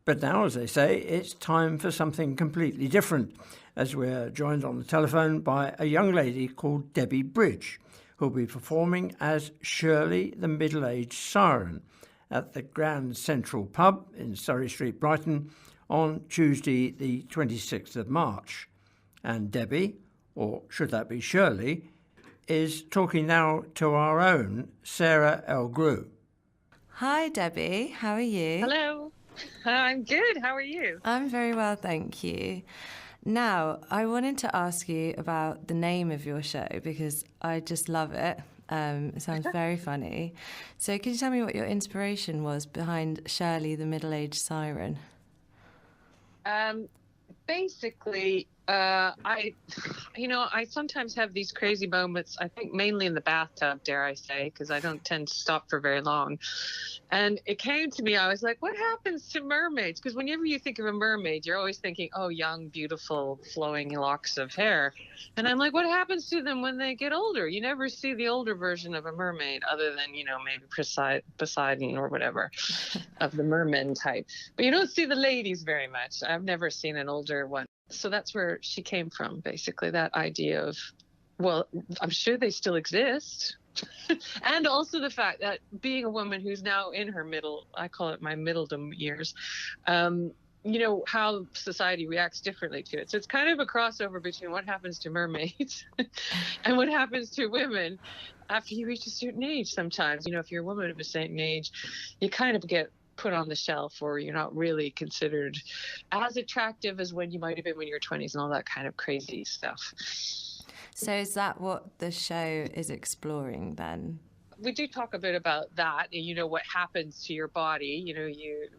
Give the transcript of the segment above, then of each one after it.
But now, as they say, it's time for something completely different, as we're joined on the telephone by a young lady called Debbie Bridge, who'll be performing as Shirley the Middle-Aged Siren at the Grand Central Pub in Surrey Street, Brighton, on Tuesday the 26th of March. And Debbie, or should that be Shirley, is talking now to our own Sarah Elgrew. Hi Debbie, how are you? Hello, I'm good. How are you? I'm very well, thank you. Now, I wanted to ask you about the name of your show because I just love it. It sounds very funny. So could you tell me what your inspiration was behind Shirley the Middle-Aged Siren? Basically, I sometimes have these crazy moments, I think mainly in the bathtub, dare I say, because I don't tend to stop for very long. And it came to me, I was like, what happens to mermaids? Because whenever you think of a mermaid, you're always thinking, oh, young, beautiful, flowing locks of hair. And I'm like, what happens to them when they get older? You never see the older version of a mermaid other than, maybe Poseidon or whatever of the merman type. But you don't see the ladies very much. I've never seen an older one. So that's where she came from, basically, that idea of, well, I'm sure they still exist. And also the fact that being a woman who's now in her I call it my middledom years, how society reacts differently to it. So it's kind of a crossover between what happens to mermaids and what happens to women after you reach a certain age sometimes. If you're a woman of a certain age, you kind of get put on the shelf, or you're not really considered as attractive as when you might have been when you were 20s and all that kind of crazy stuff. So is that what the show is exploring then? We do talk a bit about that, what happens to your body.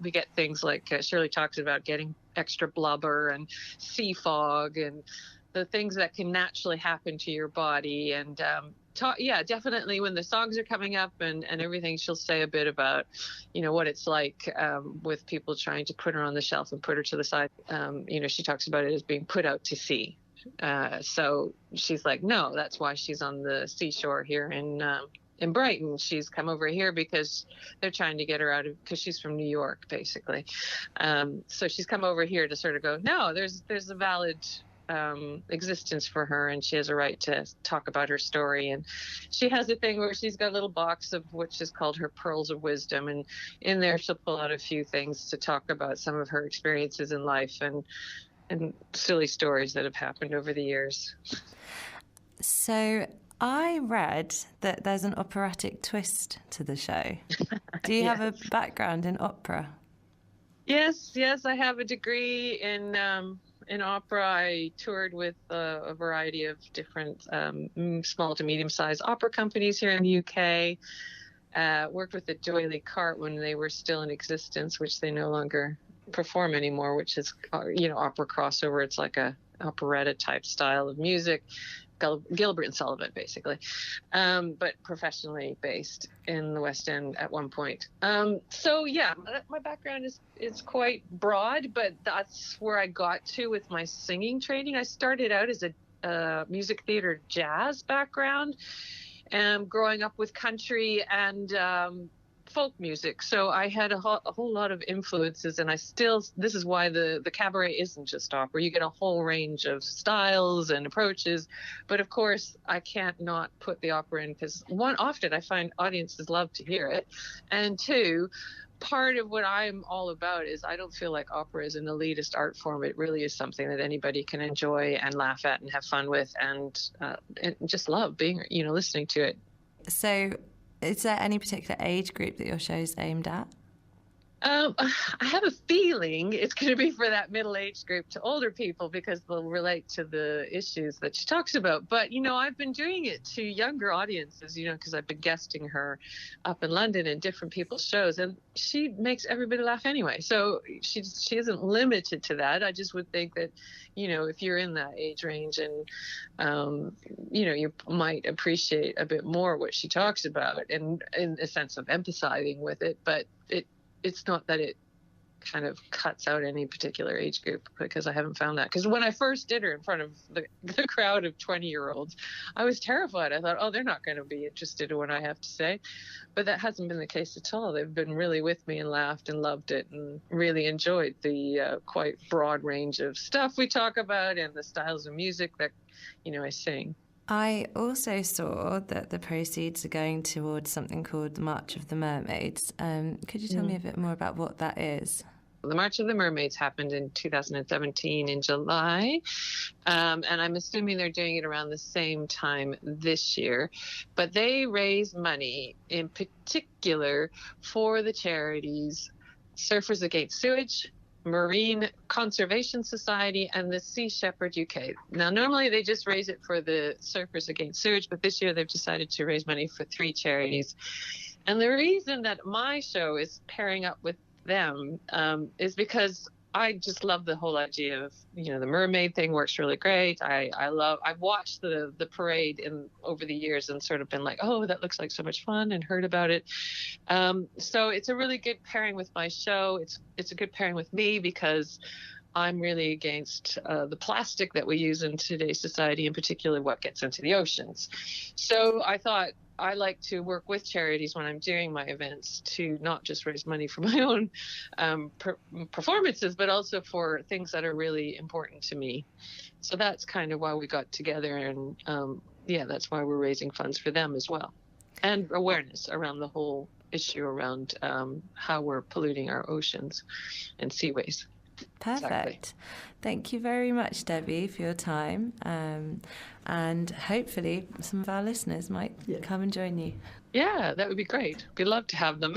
We get things like Shirley talks about getting extra blubber and sea fog and the things that can naturally happen to your body. And definitely when the songs are coming up and everything, she'll say a bit about, what it's like with people trying to put her on the shelf and put her to the side. She talks about it as being put out to sea. So she's like, no, that's why she's on the seashore here in Brighton. She's come over here because they're trying to get her out of, because she's from New York, basically. So she's come over here to sort of go, no, there's a valid existence for her, and she has a right to talk about her story. And she has a thing where she's got a little box of which is called her Pearls of Wisdom, and in there she'll pull out a few things to talk about some of her experiences in life and silly stories that have happened over the years. So I read that there's an operatic twist to the show. Do you have a background in opera? Yes, I have a degree in opera. I toured with a variety of different small to medium-sized opera companies here in the UK. Worked with the D'Oyly Carte when they were still in existence, which they no longer perform anymore, which is opera crossover. It's like a operetta type style of music, Gilbert and Sullivan basically, but professionally based in the West End at one point. My background is quite broad, but that's where I got to with my singing training. I started out as a music theater jazz background, growing up with country and folk music. So I had a whole lot of influences, and this is why the Cabaret isn't just opera. You get a whole range of styles and approaches, but of course I can't not put the opera in, because often I find audiences love to hear it, and two, part of what I'm all about is I don't feel like opera is an elitist art form. It really is something that anybody can enjoy and laugh at and have fun with, and just love being, listening to it. So is there any particular age group that your show's aimed at? I have a feeling it's going to be for that middle-aged group to older people, because they'll relate to the issues that she talks about. But, I've been doing it to younger audiences, because I've been guesting her up in London in different people's shows, and she makes everybody laugh anyway. So she isn't limited to that. I just would think that, if you're in that age range and, you might appreciate a bit more what she talks about, and in a sense of empathizing with it, but it's not that it kind of cuts out any particular age group, because I haven't found that. Because when I first did her in front of the crowd of 20-year-olds, I was terrified. I thought, oh, they're not going to be interested in what I have to say. But that hasn't been the case at all. They've been really with me and laughed and loved it and really enjoyed the quite broad range of stuff we talk about and the styles of music that, I sing. I also saw that the proceeds are going towards something called the March of the Mermaids. Could you tell me a bit more about what that is? The March of the Mermaids happened in 2017 in July, and I'm assuming they're doing it around the same time this year. But they raise money in particular for the charities Surfers Against Sewage, Marine Conservation Society, and the Sea Shepherd UK. Now, normally they just raise it for the Surfers Against Sewage, but this year they've decided to raise money for 3 charities. And the reason that my show is pairing up with them is because I just love the whole idea of, the mermaid thing works really great. I've watched the parade over the years and sort of been like, oh, that looks like so much fun, and heard about it. So it's a really good pairing with my show. It's a good pairing with me, because I'm really against the plastic that we use in today's society, in particular what gets into the oceans. So I thought, I like to work with charities when I'm doing my events to not just raise money for my own performances, but also for things that are really important to me. So that's kind of why we got together, and that's why we're raising funds for them as well, and awareness around the whole issue around how we're polluting our oceans and seaways. Perfect. Exactly. Thank you very much, Debbie, for your time. And hopefully some of our listeners might come and join you. Yeah, that would be great. We'd love to have them.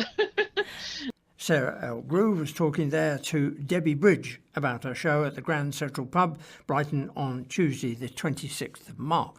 Sarah L. Groove was talking there to Debbie Bridge about her show at the Grand Central Pub, Brighton, on Tuesday, the 26th of March.